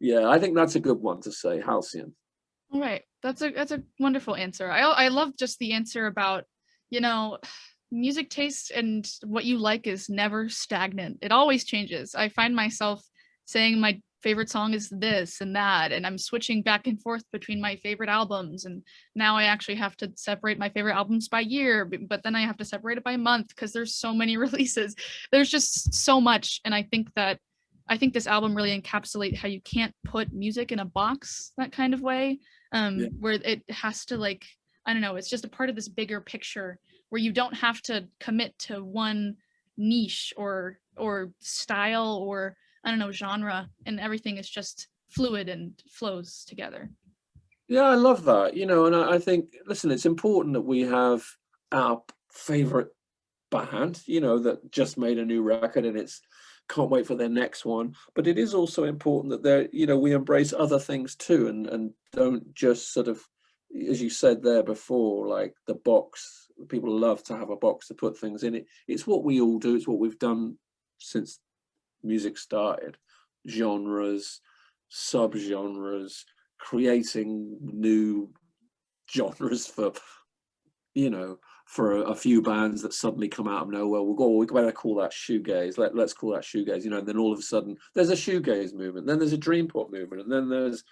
S2: yeah, I think that's a good one to say, Halcyon.
S1: All right, that's a wonderful answer. I love just the answer about, you know, music taste and what you like is never stagnant. It always changes. I find myself saying my favorite song is this and that, and I'm switching back and forth between my favorite albums, and now I actually have to separate my favorite albums by year, but then I have to separate it by month because there's so many releases. There's just so much, and I think this album really encapsulates how you can't put music in a box that kind of way, where it has to, like, I don't know, it's just a part of this bigger picture where you don't have to commit to one niche or style or, I don't know, genre, and everything is just fluid and flows together.
S2: Yeah, I love that, you know, and I think, listen, it's important that we have our favorite band, you know, that just made a new record and it's can't wait for their next one. But it is also important that they're, you know, we embrace other things too, and don't just sort of, as you said there before, like the box. People love to have a box to put things in it. It's what we all do. It's what we've done since music started. Genres, subgenres, creating new genres for, you know, for a few bands that suddenly come out of nowhere. We better call that shoegaze. Let's call that shoegaze, you know, and then all of a sudden there's a shoegaze movement, then there's a dream pop movement, and then there's,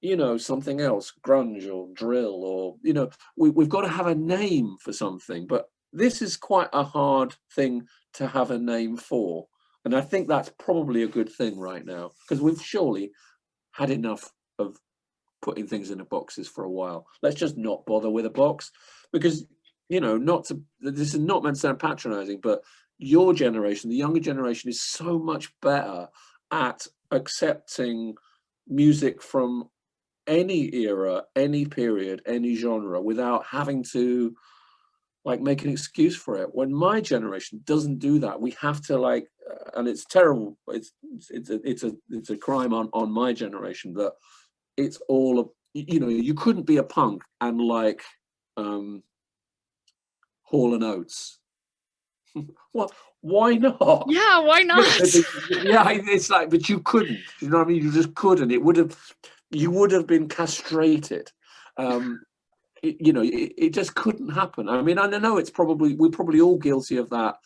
S2: you know, something else, grunge or drill, or, you know, we've got to have a name for something. But this is quite a hard thing to have a name for. And I think that's probably a good thing right now, because we've surely had enough of putting things into boxes for a while. Let's just not bother with a box, because, you know, this is not meant to sound patronizing, but your generation, the younger generation, is so much better at accepting music from any era, any period, any genre, without having to like make an excuse for it, when my generation doesn't do that. We have to like, and it's terrible. It's a crime on my generation that it's all, you know, you couldn't be a punk and like Hall and Oates. What? Why not?
S1: Yeah, why not?
S2: Yeah, it's like, but you couldn't. You know what I mean? You just couldn't. You would have been castrated. You know, it just couldn't happen. I mean, I know we're probably all guilty of that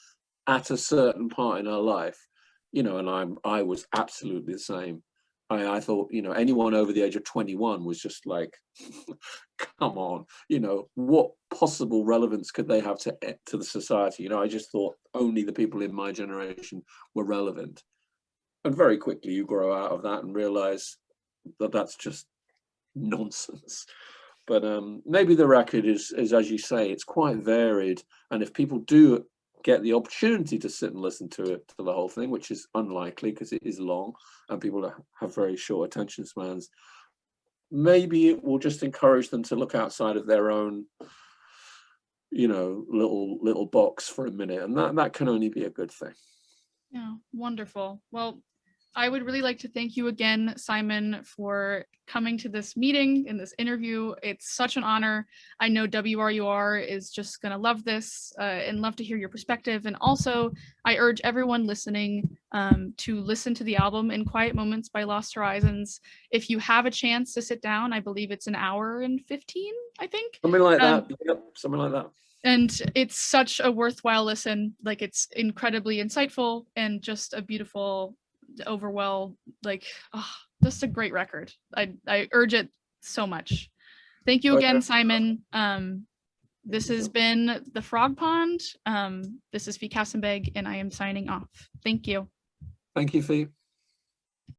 S2: at a certain part in our life, you know, and I was absolutely the same. I thought, you know, anyone over the age of 21 was just like, come on, you know, what possible relevance could they have to the society? You know, I just thought only the people in my generation were relevant. And very quickly you grow out of that and realize that that's just nonsense. But maybe the record is, as you say, it's quite varied. And if people do get the opportunity to sit and listen to it, to the whole thing, which is unlikely because it is long and people have very short attention spans, maybe it will just encourage them to look outside of their own, you know, little box for a minute. And that can only be a good thing.
S1: Yeah, wonderful. Well, I would really like to thank you again, Simon, for coming to this meeting and this interview. It's such an honor. I know WRUR is just going to love this and love to hear your perspective. And also, I urge everyone listening to listen to the album In Quiet Moments by Lost Horizons. If you have a chance to sit down, I believe it's an hour and 15, I think.
S2: Something like that. Yep, something like that.
S1: And it's such a worthwhile listen. Like, it's incredibly insightful and just a beautiful like, oh, just a great record. I urge it so much. Thank you again, Simon. This has been The Frog Pond. This is Kasem-Beg, and I am signing off. Thank you.
S2: Thank you, Fee.